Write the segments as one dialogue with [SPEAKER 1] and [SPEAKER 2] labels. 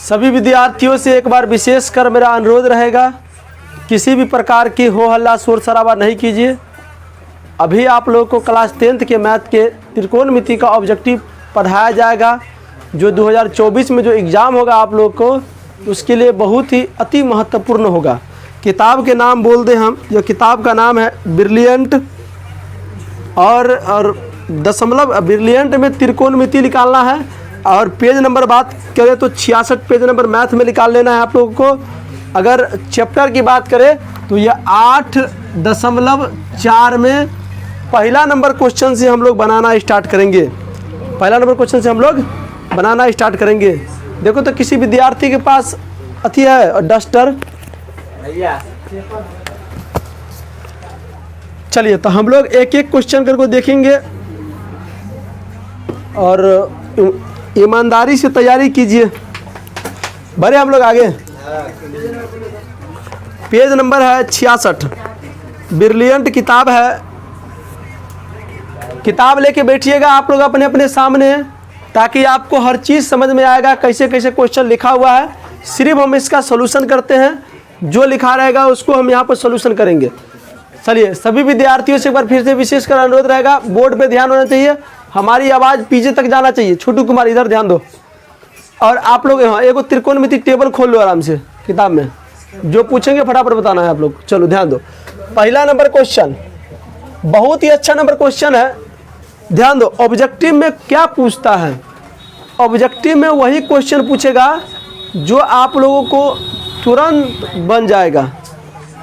[SPEAKER 1] सभी विद्यार्थियों से एक बार विशेष कर मेरा अनुरोध रहेगा, किसी भी प्रकार की हो हल्ला शोर शराबा नहीं कीजिए। अभी आप लोगों को क्लास 10th के मैथ के त्रिकोणमिति का ऑब्जेक्टिव पढ़ाया जाएगा, जो 2024 में जो एग्ज़ाम होगा आप लोग को, उसके लिए बहुत ही अति महत्वपूर्ण होगा। किताब के नाम बोल दें हम, जो किताब का नाम है ब्रिलियंट, और दशमलव ब्रिलियंट में त्रिकोणमिति निकालना है। और पेज नंबर बात करें तो 66 पेज नंबर मैथ में निकाल लेना है आप लोगों को। अगर चैप्टर की बात करें तो यह 8.4 में पहला नंबर क्वेश्चन से हम लोग बनाना स्टार्ट करेंगे। पहला नंबर क्वेश्चन से हम लोग बनाना स्टार्ट करेंगे। देखो तो किसी विद्यार्थी के पास अथी है और डस्टर, चलिए तो हम लोग एक एक क्वेश्चन करके देखेंगे और ईमानदारी से तैयारी कीजिए। बढ़े हम लोग आगे। पेज नंबर है 66, ब्रिलियंट किताब है। किताब लेके बैठिएगा आप लोग अपने अपने सामने, ताकि आपको हर चीज़ समझ में आएगा कैसे कैसे क्वेश्चन लिखा हुआ है। सिर्फ हम इसका सॉल्यूशन करते हैं, जो लिखा रहेगा उसको हम यहाँ पर सॉल्यूशन करेंगे। चलिए सभी विद्यार्थियों से एक बार फिर से विशेष कर अनुरोध रहेगा, बोर्ड पे ध्यान होना चाहिए, हमारी आवाज़ पीछे तक जाना चाहिए। छोटू कुमार इधर ध्यान दो। और आप लोग यहाँ एक त्रिकोणमिति टेबल खोल लो आराम से किताब में, जो पूछेंगे फटाफट बताना है आप लोग। चलो ध्यान दो। पहला नंबर क्वेश्चन बहुत ही अच्छा नंबर क्वेश्चन है, ध्यान दो। ऑब्जेक्टिव में क्या पूछता है? ऑब्जेक्टिव में वही क्वेश्चन पूछेगा जो आप लोगों को तुरंत बन जाएगा,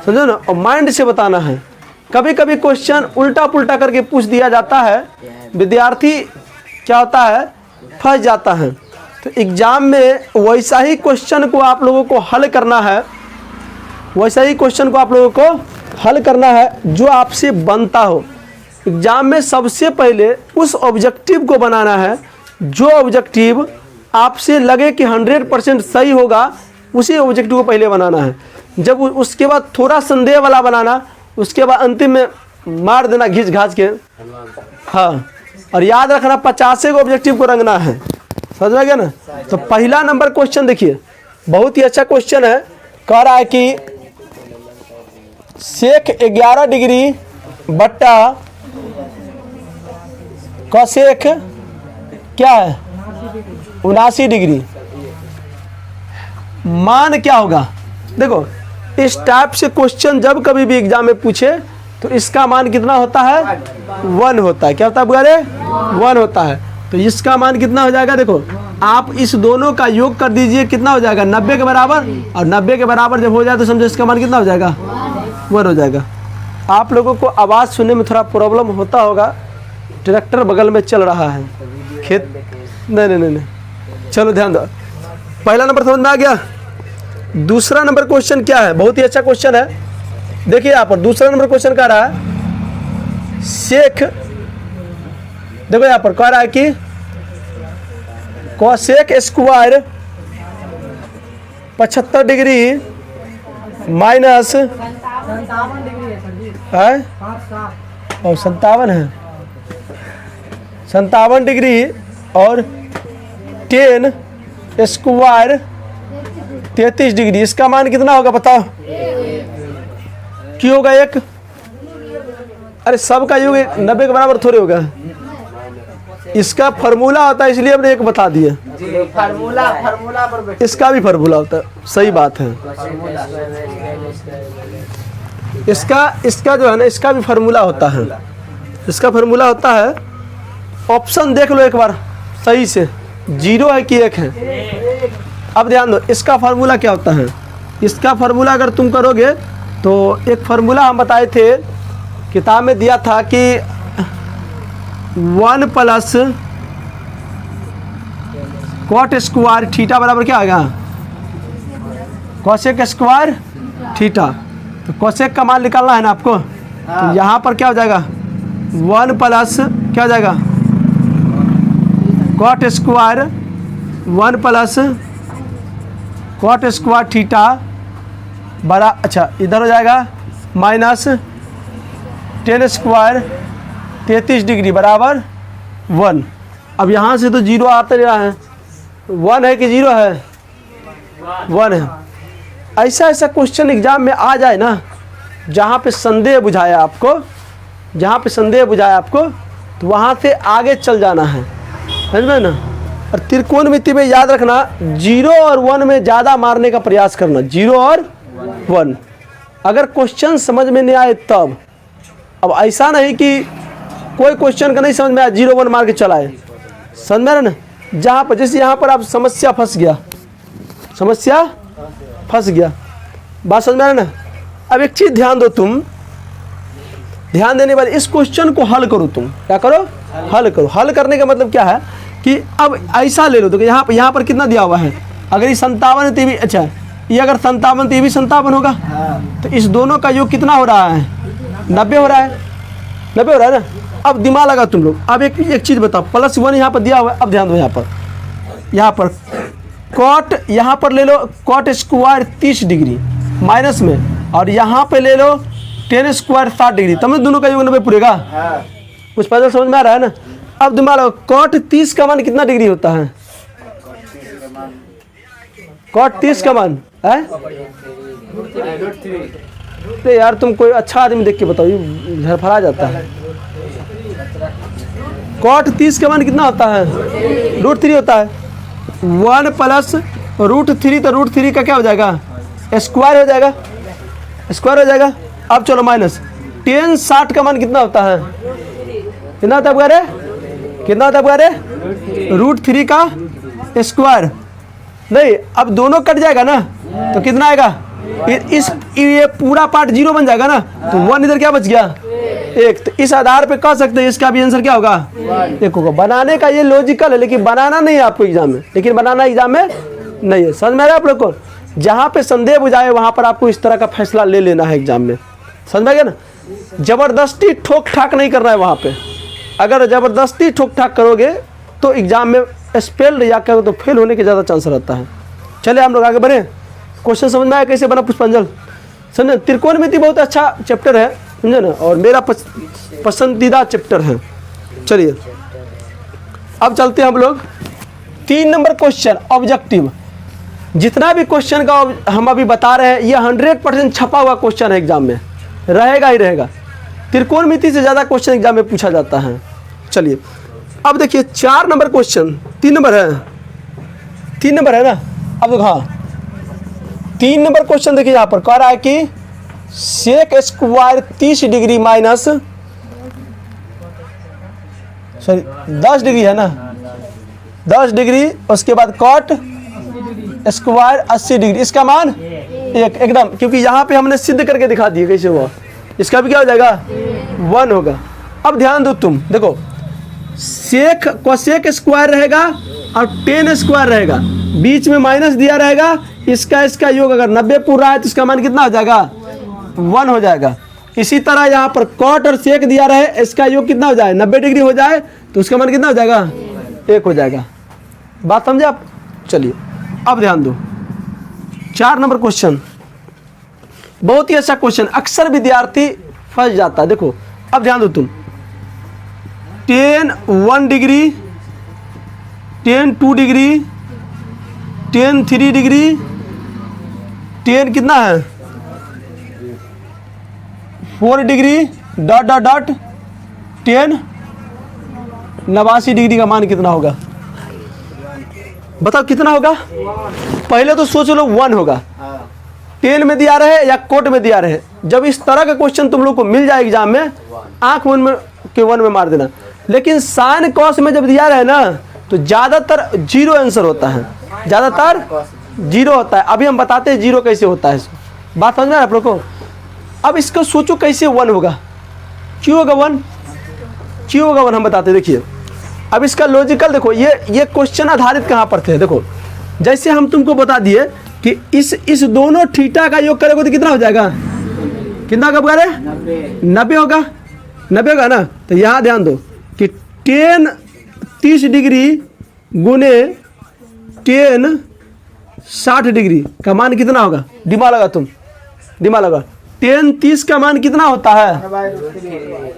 [SPEAKER 1] समझो ना, और माइंड से बताना है। कभी कभी क्वेश्चन उल्टा पुल्टा करके पूछ दिया जाता है, विद्यार्थी क्या होता है, फंस जाता है। तो एग्ज़ाम में वैसा ही क्वेश्चन को आप लोगों को हल करना है, वैसा ही क्वेश्चन को आप लोगों को हल करना है जो आपसे बनता हो। एग्ज़ाम में सबसे पहले उस ऑब्जेक्टिव को बनाना है जो ऑब्जेक्टिव आपसे लगे कि 100% सही होगा, उसी ऑब्जेक्टिव को पहले बनाना है। जब उसके बाद थोड़ा संदेह वाला बनाना, उसके बाद अंतिम में मार देना घिस घास के। हाँ, और याद रखना 50 को ऑब्जेक्टिव को रंगना है, समझ में गया ना। तो पहला नंबर क्वेश्चन देखिए, बहुत ही अच्छा क्वेश्चन है। कह रहा है कि सेक 11 डिग्री बट्टा कॉसेक क्या है 79 डिग्री, मान क्या होगा? देखो इस टाइप से क्वेश्चन जब कभी भी एग्जाम में पूछे तो इसका मान कितना होता है? 1 होता है। क्या होता है बुआरे? 1 होता है। तो इसका मान कितना हो जाएगा? देखो आप इस दोनों का योग कर दीजिए, कितना हो जाएगा? 90 के बराबर। और 90 के बराबर जब हो जाए तो समझो इसका मान कितना हो जाएगा? 1 हो जाएगा। आप लोगों को आवाज़ सुनने में थोड़ा प्रॉब्लम होता होगा, ट्रैक्टर बगल में चल रहा है, खेत नहीं। चलो ध्यान दो। पहला नंबर समझ में आ गया। दूसरा नंबर क्वेश्चन क्या है? बहुत ही अच्छा क्वेश्चन है। देखिए यहाँ पर दूसरा नंबर क्वेश्चन कह रहा है सेक, देखो यहाँ पर कह रहा है कि कॉसेक स्क्वायर 75 डिग्री माइनस है और 57 है, 57 डिग्री और 10 स्क्वायर 33 डिग्री। इसका मान कितना होगा बताओ? क्यों होगा 1? अरे सबका योग 90 के बराबर थोड़े होगा, इसका फार्मूला होता है, इसलिए हमने 1 बता दिया। फार्मूला पर इसका भी फार्मूला होता है, सही बात है। इसका जो है ना, इसका भी फार्मूला होता है, इसका फार्मूला होता है। ऑप्शन देख लो एक बार सही से, 0 है कि 1 है। अब ध्यान दो, इसका फार्मूला क्या होता है? इसका फार्मूला अगर तुम करोगे तो एक फार्मूला हम बताए थे, किताब में दिया था कि 1 प्लस कॉट स्क्वायर थीटा बराबर क्या आएगा? Cosec square theta. तो कॉसेक का मान निकालना है ना आपको। तो यहाँ पर क्या हो जाएगा? 1 प्लस क्या हो जाएगा? Cot square 1 plus cot square theta बड़ा, अच्छा इधर हो जाएगा माइनस 10 स्क्वायर 33 डिग्री बराबर 1। अब यहाँ से तो 0 आते रहा है, 1 है कि 0 है? 1 है। ऐसा ऐसा क्वेश्चन एग्जाम में आ जाए ना, जहाँ पे संदेह बुझाया आपको, जहाँ पे संदेह बुझाया आपको, तो वहाँ से आगे चल जाना है, समझ में ना। और त्रिकोणमिति में याद रखना 0 और 1 में ज़्यादा मारने का प्रयास करना, 0 और 1। अगर क्वेश्चन समझ में नहीं आए तब, अब ऐसा नहीं कि कोई क्वेश्चन का नहीं समझ में आया 0 1 मार के चलाए, समझ में ना। जहाँ पर जैसे यहाँ पर आप समस्या फंस गया, समस्या फंस गया, बात समझ में आ रहा ना। अब एक चीज़ ध्यान दो, तुम ध्यान देने वाले, इस क्वेश्चन को हल करो, तुम क्या करो, हल करो। हल करने का मतलब क्या है कि अब ऐसा ले लो तो यहाँ पर कितना दिया हुआ है, अगर ये 57 है तो ये भी, अच्छा ये अगर 57 तो ये भी 57 होगा, तो इस दोनों का योग कितना हो रहा है, 90 हो रहा है, 90 हो रहा है ना। अब दिमाग लगा तुम लोग। अब एक चीज़ बताओ, +1 यहाँ पर दिया हुआ है। अब ध्यान दो, यहाँ पर कॉट, यहाँ पर ले लो कॉट स्क्वायर 30 डिग्री माइनस में, और यहाँ पे ले लो टेन स्क्वायर 60 डिग्री, तब दोनों का योग 90 पूरेगा। कुछ पजल समझ में आ रहा है ना। अब दिमाग लगाओ, कॉट 30 का मान कितना डिग्री होता है, कॉट 30 का मान है, तो यार तुम कोई अच्छा आदमी देख के बताओ, ये झरफरा जाता है। कॉट 30 का मान कितना होता है, √3 होता है। 1 + √3, तो √3 का क्या हो जाएगा, स्क्वायर हो जाएगा, स्क्वायर हो जाएगा। अब चलो माइनस, tan 60 का मान कितना होता है, कितना होता है बुआ रे, कितना होता है बुआ रे, √3 का स्क्वायर। नहीं, अब दोनों कट जाएगा ना, तो कितना आएगा, ये पूरा पार्ट 0 बन जाएगा ना, तो 1 इधर क्या बच गया, 1। तो इस आधार पे कह सकते हैं इसका भी आंसर क्या होगा, 1 होगा। बनाने का ये लॉजिकल है, लेकिन बनाना नहीं है आपको एग्जाम में, लेकिन बनाना एग्जाम में नहीं है। समझ में आ रहा है आप लोग को। जहाँ पे संदेह बुझाए वहाँ पर आपको इस तरह का फैसला ले लेना है एग्जाम में, समझ में आ गया ना। ज़बरदस्ती ठोक ठाक नहीं करना है वहाँ पे। अगर ज़बरदस्ती ठोक ठाक करोगे तो एग्जाम में स्पेल्ड या क्या तो फेल होने के ज़्यादा चांस रहता है। चले हम लोग आगे बढ़े। क्वेश्चन समझ में आया कैसे बना पुष्पांजल, समझे। त्रिकोणमिति बहुत अच्छा चैप्टर है, समझे ना, और मेरा पसंदीदा चैप्टर है। चलिए अब चलते हैं हम लोग 3 नंबर क्वेश्चन, ऑब्जेक्टिव। जितना भी क्वेश्चन का हम अभी बता रहे हैं ये 100% छपा हुआ क्वेश्चन है, एग्जाम में रहेगा ही रहेगा। त्रिकोणमिति से ज़्यादा क्वेश्चन एग्जाम में पूछा जाता है। चलिए अब देखिए 4 नंबर क्वेश्चन, 3 नंबर है, 3 नंबर है ना। अब देखो हाँ 3 नंबर क्वेश्चन देखिए, यहाँ पर कह रहा है कि sec square 30 degree minus 10 degree है ना, 10 डिग्री, उसके बाद कॉट स्क्वायर 80 डिग्री, इसका मान 1 एकदम, क्योंकि यहाँ पे हमने सिद्ध करके दिखा दिए कैसे हुआ। इसका भी क्या हो जाएगा, 1 होगा। अब ध्यान दो, तुम देखो सेक कोसेक स्क्वायर रहेगा और टेन स्क्वायर रहेगा, बीच में माइनस दिया रहेगा, इसका योग अगर 90 पूरा है तो इसका मान कितना हो जाएगा, 1 हो जाएगा। इसी तरह यहाँ पर कॉट और सेक दिया रहे, इसका योग कितना हो जाए, 90 डिग्री हो जाए तो उसका मान कितना हो जाएगा, 1 हो जाएगा। बात समझे आप। चलिए अब ध्यान दो 4 नंबर क्वेश्चन, बहुत ही अच्छा क्वेश्चन, अक्सर विद्यार्थी फंस जाता है। देखो अब ध्यान दो तुम, tan 1 degree, tan 2 degree, tan 3 degree, tan कितना है 4 degree dot dot dot tan 89 degree का मान कितना होगा, बताओ कितना होगा। पहले तो सोच लो 1 होगा, टेन में दिया रहे या कोट में दिया रहे। जब इस तरह का क्वेश्चन तुम लोग को मिल जाए एग्जाम में, आंख वन में के 1 में मार देना। लेकिन साइन कॉस में जब दिया रहे ना तो ज़्यादातर 0 आंसर होता है, ज़्यादातर 0 होता है। अभी हम बताते हैं 0 कैसे होता है, बात समझ में आप लोग को। अब इसको सोचो कैसे 1 होगा, क्यों होगा 1, क्यों होगा 1 हम बताते हैं। देखिए अब इसका लॉजिकल देखो, ये क्वेश्चन आधारित कहाँ पर थे। देखो जैसे हम तुमको बता दिए कि इस दोनों थीटा का योग करोगे तो कितना हो जाएगा, कितना का बता रहे 90 होगा, 90 होगा ना। तो यहाँ ध्यान दो कि tan 30 डिग्री गुने tan 60 डिग्री का मान कितना होगा, दिमाग लगा तुम, दिमाग लगा। tan 30 का मान कितना होता है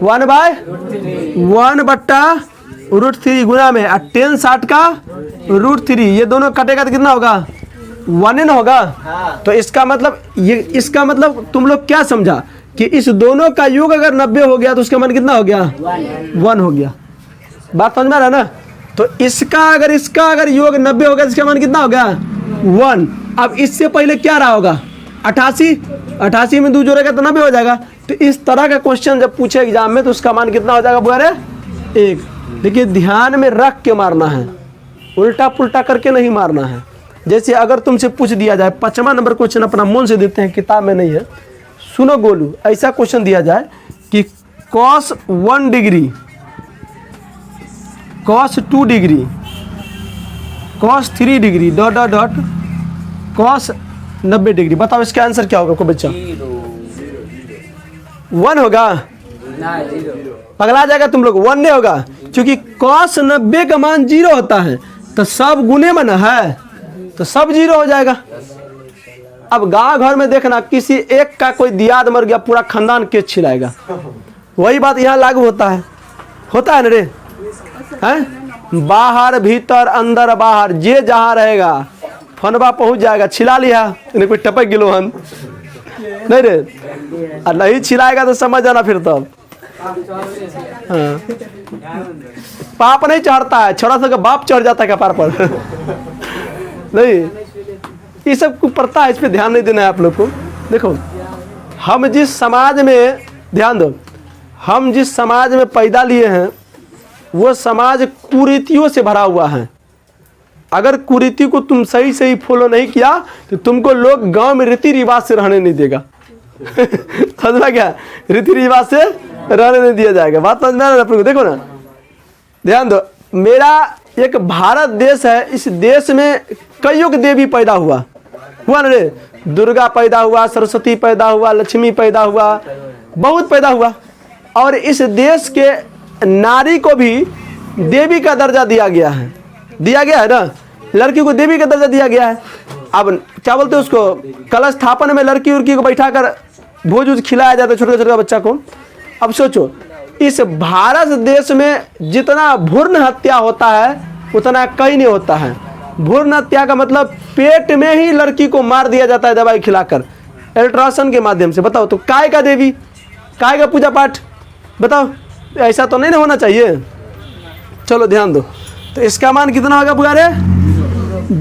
[SPEAKER 1] 1/1/√3 गुना में, और tan 60 का √3, ये दोनों कटेगा तो कितना होगा 1 n होगा। तो इसका मतलब इसका मतलब तुम लोग क्या समझा कि इस दोनों का योग अगर 90 हो गया तो उसका मान कितना हो गया? 1 हो गया। बात समझ में आ रहा है ना? तो इसका अगर योग 90 हो गया तो इसका मान कितना हो गया? 1। अब इससे पहले क्या रहा होगा? 88 में 2 जोड़ेगा तो 90 हो जाएगा। तो इस तरह का क्वेश्चन जब पूछे एग्जाम में तो उसका मान कितना हो जाएगा बुआरे? 1। देखिए ध्यान में रख के मारना है, उल्टा पुल्टा करके नहीं मारना है। जैसे अगर तुमसे पूछ दिया जाए 5वां नंबर क्वेश्चन, अपना मन से देते हैं, किताब में नहीं है, सुनो गोलू, ऐसा क्वेश्चन दिया जाए कि cos 1 degree, cos 2 degree, cos 3 degree dot dot dot cos 90 degree. बताओ इसका आंसर क्या होगा? कोई बच्चा 1 होगा? पगला जाएगा तुम लोग, 1 नहीं होगा, क्योंकि cos 90 का मान 0 होता है। तो सब गुने में ना है तो सब 0 हो जाएगा। अब गांव घर में देखना, किसी एक का कोई दियाद मर गया, पूरा खानदान केस छिलाएगा। वही बात यहाँ लागू होता है ना रे? हैं? बाहर भीतर अंदर बाहर जे जहाँ रहेगा फनबा पहुंच जाएगा। छिला लिया इन्हें कोई टपक गिलो हन नहीं रे, और नहीं छिलाएगा तो समझ जाना फिर तब। हाँ। पाप नहीं चढ़ता है, छोड़ा सा बाप चढ़ जाता है कपार पर नहीं, ये सब को पड़ता है, इस पे ध्यान नहीं देना है आप लोग को। देखो हम जिस समाज में, ध्यान दो, हम जिस समाज में पैदा लिए हैं वो समाज कुरीतियों से भरा हुआ है। अगर कुरीति को तुम सही फॉलो नहीं किया तो तुमको लोग गांव में रीति रिवाज से रहने नहीं देगा समझना क्या? रीति रिवाज से रहने नहीं दिया जाएगा। बात समझ में आ रहा है? देखो ना, ध्यान दो, मेरा एक भारत देश है, इस देश में कईयों की देवी पैदा हुआ ना रे? दुर्गा पैदा हुआ, सरस्वती पैदा हुआ, लक्ष्मी पैदा हुआ, बहुत पैदा हुआ। और इस देश के नारी को भी देवी का दर्जा दिया गया है ना? लड़की को देवी का दर्जा दिया गया है। अब क्या बोलते हैं उसको, कलश स्थापन में लड़की उड़की को बैठा कर भोज उज खिलाया जाता है छोटे छोटे बच्चा को। अब सोचो, इस भारत देश में जितना भ्रूण हत्या होता है उतना कहीं नहीं होता है। भ्रूण हत्या का मतलब पेट में ही लड़की को मार दिया जाता है दवाई खिलाकर, अल्ट्रासाउंड के माध्यम से। बताओ, तो काय का देवी, काय का पूजा पाठ? बताओ, ऐसा तो नहीं ना होना चाहिए। चलो ध्यान दो, तो इसका मान कितना होगा बुआरे?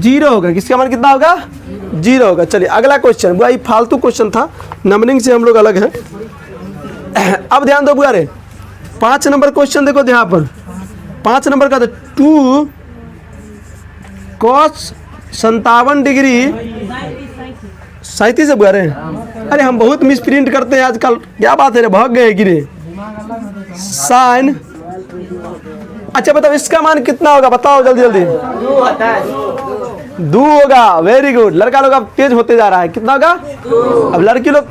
[SPEAKER 1] 0 होगा। किसका मान कितना होगा? 0 होगा। चलिए अगला क्वेश्चन, बुआ ये फालतू क्वेश्चन था, नंबरिंग से हम लोग अलग हैं। अब ध्यान दो बुआरे, 5 नंबर क्वेश्चन देखो यहाँ पर। 5 नंबर का 2 cos 57 डिग्री 37 से बुआ रहे हैं। अरे हम बहुत मिस प्रिंट करते हैं आजकल, क्या बात है रे, भाग गए गिरे। साइन, अच्छा बताओ इसका मान कितना होगा? बताओ जल्दी जल्दी। 2 होगा। Very good. लड़का लोग अब तेज होते जा रहा है। कितना होगा? अब लड़की लोग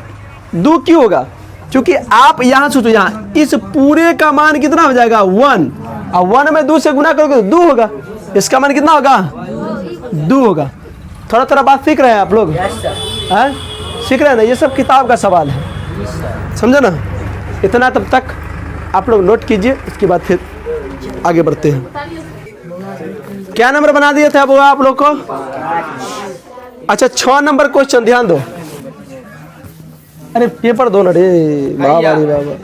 [SPEAKER 1] 2 क्यों होगा? क्योंकि आप यहाँ सोचो, यहाँ इस पूरे का मान कितना हो जाएगा? 1। और 1 में 2 से गुना करोगे तो 2 होगा। इसका मान कितना होगा? 2 होगा। थोड़ा थोड़ा बात सीख रहे हैं आप लोग? हैं? सीख रहे हैं ना? ये सब किताब का सवाल है, समझो ना? इतना तब तक आप लोग नोट कीजिए, उसके बाद फिर आगे बढ़ते हैं। क्या नंबर बना दिए थे अब आप लोग को? अच्छा 6 नंबर क्वेश्चन, ध्यान दो। अरे पेपर दो ना रे बाबा रे बाबा।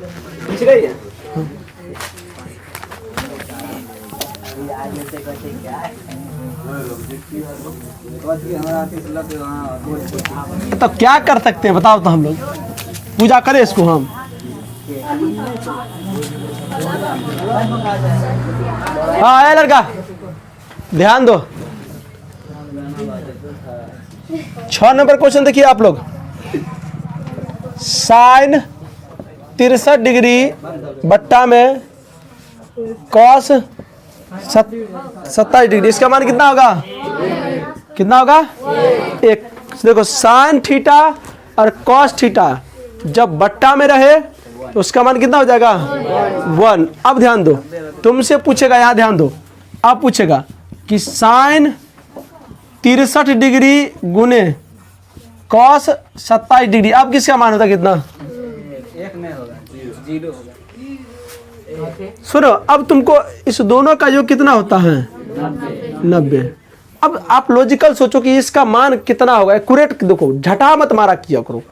[SPEAKER 1] तो क्या कर सकते हैं बताओ? तो हम लोग पूजा करें इसको हम? हाँ है लड़का, ध्यान दो। 6 नंबर क्वेश्चन देखिए आप लोग। साइन 63 डिग्री बट्टा में कॉस 27 डिग्री, इसका मान कितना होगा? कितना होगा? 1। देखो साइन थीटा और कॉस थीटा जब बट्टा में रहे तो उसका मान कितना हो जाएगा? 1। अब ध्यान दो, तुमसे पूछेगा, यहाँ ध्यान दो, अब पूछेगा कि साइन 63 डिग्री गुने कॉस 27 डिग्री, अब किसका मान होता है कितना?
[SPEAKER 2] 1 नहीं होगा, 0 होगा।
[SPEAKER 1] सुनो, अब तुमको इस दोनों का योग कितना होता है? 90। अब आप लॉजिकल सोचो कि इसका मान कितना होगा, एक्यूरेट देखो, झटा मत मारा किया करो।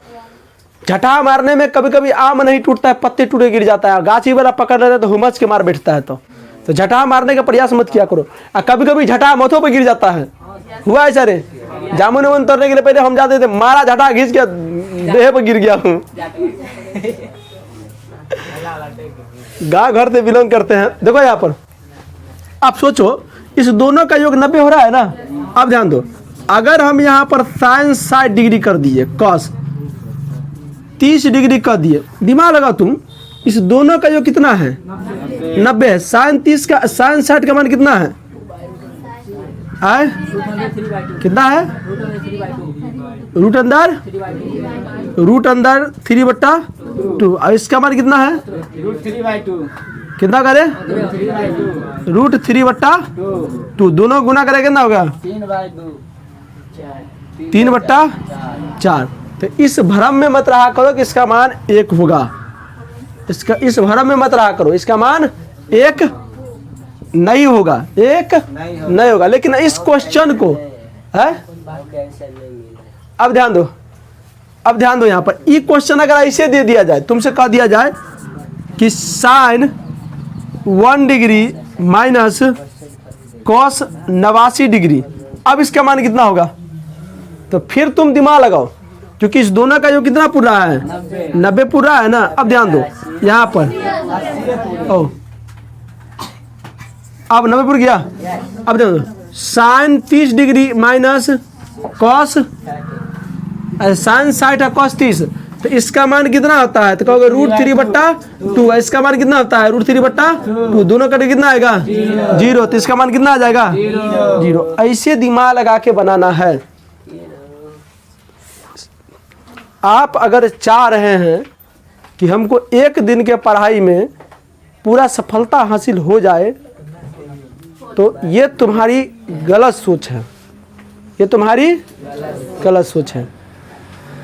[SPEAKER 1] झटा मारने में कभी कभी आम नहीं टूटता है, पत्ते टूटे गिर जाता है, गाछी वाला पकड़ लेता है तो हुमच के मार बैठता है। तो झटा मारने का प्रयास मत किया करो। और कभी कभी झटा माथों पे गिर जाता है, हुआ है सारे। जामुन वामुन तोड़ने के लिए पहले हम जाते थे, मारा झटा घिस गया, देह पे गिर गया हूँ। गाँव घर से बिलोंग करते हैं। देखो यहाँ पर आप सोचो, इस दोनों का योग 90 हो रहा है ना। अब ध्यान दो, अगर हम यहाँ पर साइन 60 डिग्री कर दिए, कॉस 30 डिग्री कर दिए, दिमाग लगाओ तुम, इस दोनों का योग कितना है? 90 है। साइन 30 का, साइन 60 का मान कितना है? आए कितना है? रूट अंदर 3/2। और इसका मान कितना है? कितना करे? रूट 3/2। दोनों गुना करे कितना होगा? 3/4। तो इस भ्रम में मत रहा करो कि इसका मान 1 होगा। इस भ्रम में मत रहा करो, इसका मान 1 नहीं होगा, 1 नहीं होगा। लेकिन इस क्वेश्चन को है, अब ध्यान दो यहाँ पर, ये क्वेश्चन अगर ऐसे दे दिया जाए, तुमसे कह दिया जाए कि sine 1 degree minus cos 89 degree, अब इसका मान कितना होगा? तो फिर तुम दिमाग लगाओ, क्योंकि इस दोनों का जो कितना पूरा है? 90 पूरा है ना। अब ध्यान दो यहाँ पर, ओ अब 90 पूरा गया। अब ध्यान दो, sine 30 degree minus cos, sine 60 है कॉस 30, तो इसका मान कितना होता है? तो कहोगे रूट 3/2। इसका मान कितना होता है? रूट 3/2। दोनों का कितना आएगा? 0। तो इसका मान कितना आ जाएगा? 0। ऐसे दिमाग लगा के बनाना है। आप अगर चाह रहे हैं कि हमको एक दिन के पढ़ाई में पूरा सफलता हासिल हो जाए, तो ये तुम्हारी गलत सोच है, ये तुम्हारी गलत सोच है।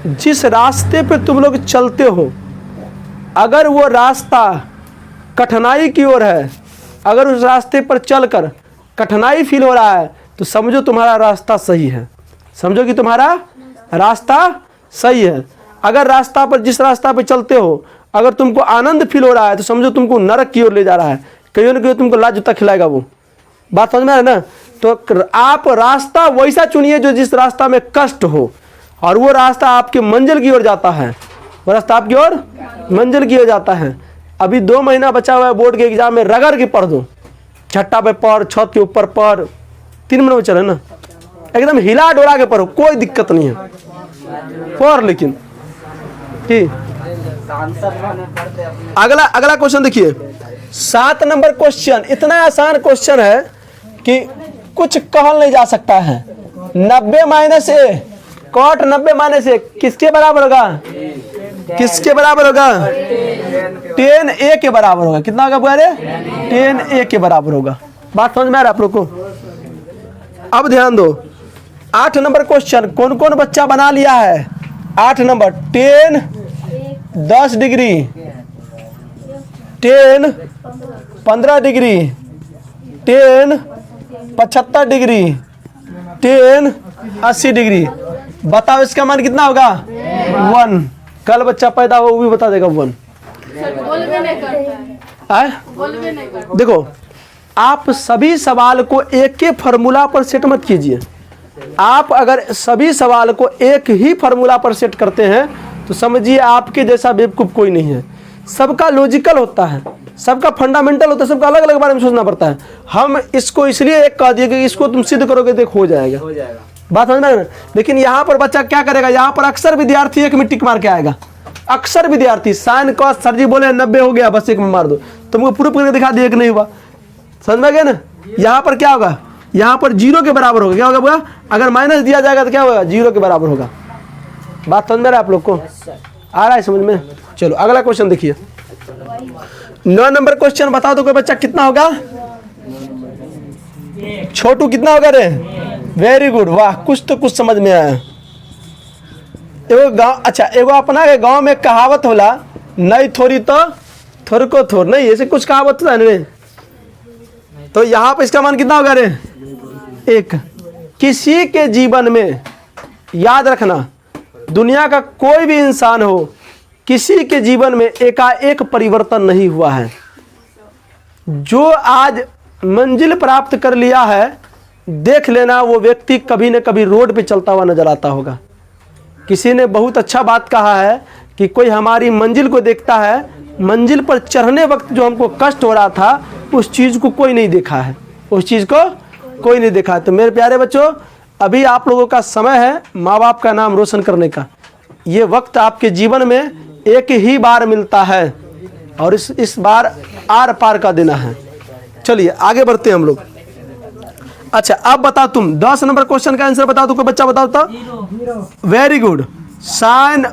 [SPEAKER 1] जिस रास्ते पे तुम लोग चलते हो, अगर वो रास्ता कठिनाई की ओर है, अगर उस रास्ते पर चलकर कठिनाई फील हो रहा है, तो समझो तुम्हारा रास्ता सही है, समझो कि तुम्हारा रास्ता सही है। अगर रास्ता पर, जिस रास्ता पर चलते हो, अगर तुमको आनंद फील हो रहा है, तो समझो तुमको नरक की ओर ले जा रहा है, कहीं ना कहीं तुमको लाज जूता खिलाएगा वो। बात समझ में आ रहा है ना? तो आप रास्ता वैसा चुनिए जो जिस रास्ता में कष्ट हो, और वो रास्ता आपके मंजिल की ओर जाता है, वो रास्ता आपकी ओर मंजिल की ओर जाता है। अभी 2 महीना बचा हुआ है बोर्ड के एग्जाम में, रगड़ के पढ़ दो, छट्टा पे पढ़, छत के ऊपर पढ़, 3 महीने में चले ना, एकदम हिला डोला के पढ़ो, कोई दिक्कत नहीं है, पढ़। लेकिन ठीक, अगला क्वेश्चन देखिए, 7 नंबर क्वेश्चन। इतना आसान क्वेश्चन है कि कुछ कहल नहीं जा सकता है। 90 माइनस ए, कॉट 90 माइनस ए किसके बराबर होगा? किसके बराबर होगा? 10a के बराबर होगा। कितना होगा बुआरे? 10a के बराबर होगा। बात समझ में आ रहा है आप लोग को? अब ध्यान दो, 8 नंबर क्वेश्चन कौन कौन बच्चा बना लिया है? 8 number, 10 10 degree, 10 15 degree, 10 75 degree, 10 80 degree. बताओ इसका मान कितना होगा? 1। कल बच्चा पैदा हो वो भी बता देगा 1। देखो, आप सभी सवाल को एक के फार्मूला पर सेट मत कीजिए। आप अगर सभी सवाल को एक ही फार्मूला पर सेट करते हैं, तो समझिए आपके जैसा बेवकूफ़ कोई नहीं है। सबका लॉजिकल होता है, सबका फंडामेंटल होता है, सबका अलग अलग बारे में सोचना पड़ता है। हम इसको इसलिए एक कह दिए कि इसको तुम सिद्ध करोगे तो हो जाएगा, बात समझ में। लेकिन यहाँ पर बच्चा क्या करेगा? यहाँ पर अक्सर विद्यार्थी एक में टिक मार के आएगा। अक्सर विद्यार्थी साइन कॉस, सर जी बोले 90 हो गया, बस 1 में मार दो, तुमको प्रूफ करके दिखा दिया कि नहीं हुआ। समझ में गया ना? यहाँ पर क्या होगा? यहाँ पर 0 के बराबर होगा। क्या होगा? अगर माइनस दिया जाएगा तो क्या होगा? 0 के बराबर होगा। बात समझ में रहा है आप लोग को? आ रहा है समझ में? चलो अगला क्वेश्चन देखिए, 9 नंबर क्वेश्चन। बताओ तो कोई बच्चा कितना होगा? छोटू कितना होगा रे? वेरी गुड, वाह, कुछ तो कुछ समझ में आया। एगो गाँव, अच्छा एगो अपना के गाँव में कहावत होला, नहीं थोड़ी तो थोड़ को थोड़, नहीं ऐसे कुछ कहावत है ना। तो यहाँ पे इसका मान कितना होगा रे? 1। किसी के जीवन में, याद रखना, दुनिया का कोई भी इंसान हो, किसी के जीवन में एकाएक परिवर्तन नहीं हुआ है। जो आज मंजिल प्राप्त कर लिया है, देख लेना वो व्यक्ति कभी न कभी रोड पे चलता हुआ नजर आता होगा। किसी ने बहुत अच्छा बात कहा है कि कोई हमारी मंजिल को देखता है, मंजिल पर चढ़ने वक्त जो हमको कष्ट हो रहा था उस चीज़ को कोई नहीं देखा है, उस चीज़ को कोई नहीं देखा है। तो मेरे प्यारे बच्चों, अभी आप लोगों का समय है माँ बाप का नाम रोशन करने का। ये वक्त आपके जीवन में एक ही बार मिलता है और इस बार आर पार का देना है। चलिए आगे बढ़ते हैं हम लोग। अच्छा अब बताओ तुम 10 नंबर क्वेश्चन का आंसर बताओ। तो कोई बच्चा बताओ तो। Very good. Sine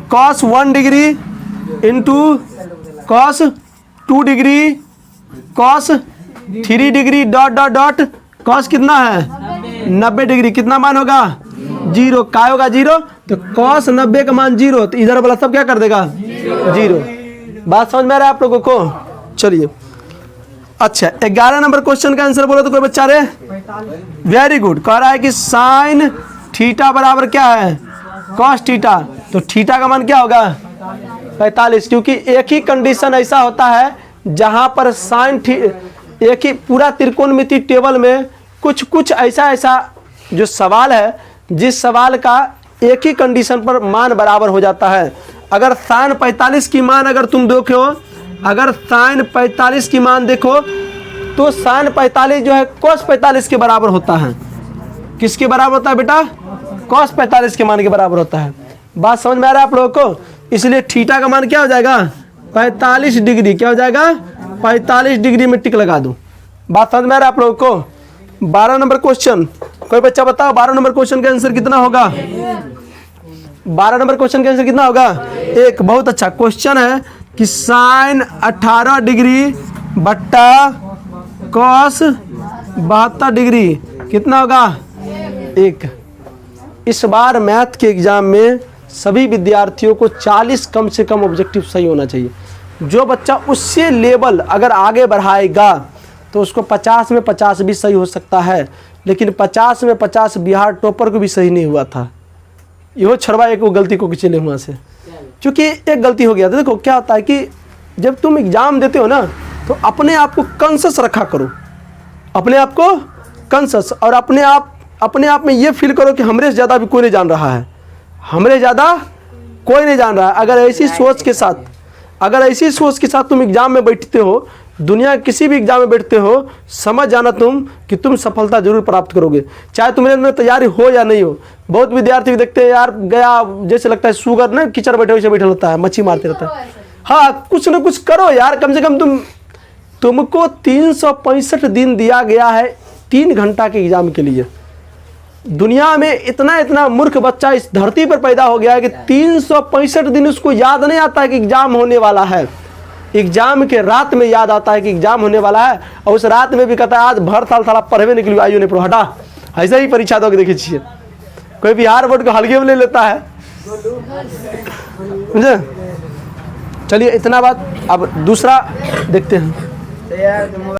[SPEAKER 1] cos 1 degree into cos 2 degree cos 3 degree dot dot dot cos कितना है 90 डिग्री। कितना मान होगा 0। क्या होगा 0? तो cos 90 का मान 0, तो इधर वाला सब क्या कर देगा 0। बात समझ में आ रहा है आप लोगों को? चलिए अच्छा 11 नंबर क्वेश्चन का आंसर बोलो तो कोई बच्चा रे। Very good. कह रहा है कि साइन थीटा बराबर क्या है cos थीटा। तो थीटा का मान क्या होगा 45, क्योंकि एक ही कंडीशन ऐसा होता है जहां पर साइन एक ही पूरा त्रिकोणमिति टेबल में कुछ ऐसा जो सवाल है, जिस सवाल का एक ही कंडीशन पर मान बराबर हो जाता है। अगर साइन 45 की मान अगर तुम देखो, अगर साइन 45 की मान देखो तो साइन 45 जो है cos 45 के बराबर होता है। किसके बराबर होता है बेटा? cos 45 के मान के बराबर होता है। बात समझ में आ रहा है आप लोगों को? इसलिए थीटा का मान क्या हो जाएगा 45 डिग्री। क्या हो जाएगा 45 डिग्री में टिक लगा दूं। बात समझ में आ रहा है आप लोगों को? 12 नंबर क्वेश्चन, कोई बच्चा बताओ 12 नंबर क्वेश्चन का आंसर कितना होगा? 12 नंबर क्वेश्चन का आंसर कितना होगा? 1। बहुत अच्छा क्वेश्चन है कि साइन 18 डिग्री बट्टा cos 72 डिग्री कितना होगा 1। इस बार मैथ के एग्जाम में सभी विद्यार्थियों को 40 कम से कम ऑब्जेक्टिव सही होना चाहिए। जो बच्चा उससे लेवल अगर आगे बढ़ाएगा तो उसको 50 में 50 भी सही हो सकता है, लेकिन 50 में 50 बिहार टॉपर को भी सही नहीं हुआ था। यो छड़वा एक वो गलती को चले वहाँ से, क्योंकि एक गलती हो गया था। देखो क्या होता है कि जब तुम एग्ज़ाम देते हो ना तो अपने आप को कॉन्शियस रखा करो, अपने आप को कॉन्शियस, और अपने आप में ये फील करो कि हमरे से ज़्यादा भी कोई नहीं जान रहा है, हमरे ज़्यादा कोई नहीं जान रहा है। अगर ऐसी सोच के साथ तुम एग्ज़ाम में बैठते हो, दुनिया किसी भी एग्जाम में बैठते हो, समझ जाना तुम कि तुम सफलता जरूर प्राप्त करोगे, चाहे तुम्हारे अंदर तैयारी हो या नहीं हो। बहुत विद्यार्थी देखते हैं यार, गया जैसे लगता है सुगर ना कीचड़ बैठे वैसे बैठा होता है, मच्छी मारते रहता है। हाँ कुछ ना कुछ करो यार, कम से कम तुमको 365 दिन दिया गया है 3 घंटा के एग्जाम के लिए। दुनिया में इतना मूर्ख बच्चा इस धरती पर पैदा हो गया है कि 365 दिन उसको याद नहीं आता है कि एग्जाम होने वाला है। एग्जाम के रात में याद आता है कि एग्जाम होने वाला है, और उस रात में भी कहता है आज भर साल साला पढ़वे निकली आइयो नहीं पढ़ो हटा। ऐसा ही परीक्षा दो के देखे छिए, कोई बिहार बोर्ड को हल्के में ले लेता है, समझे? चलिए इतना बात। अब दूसरा देखते हैं।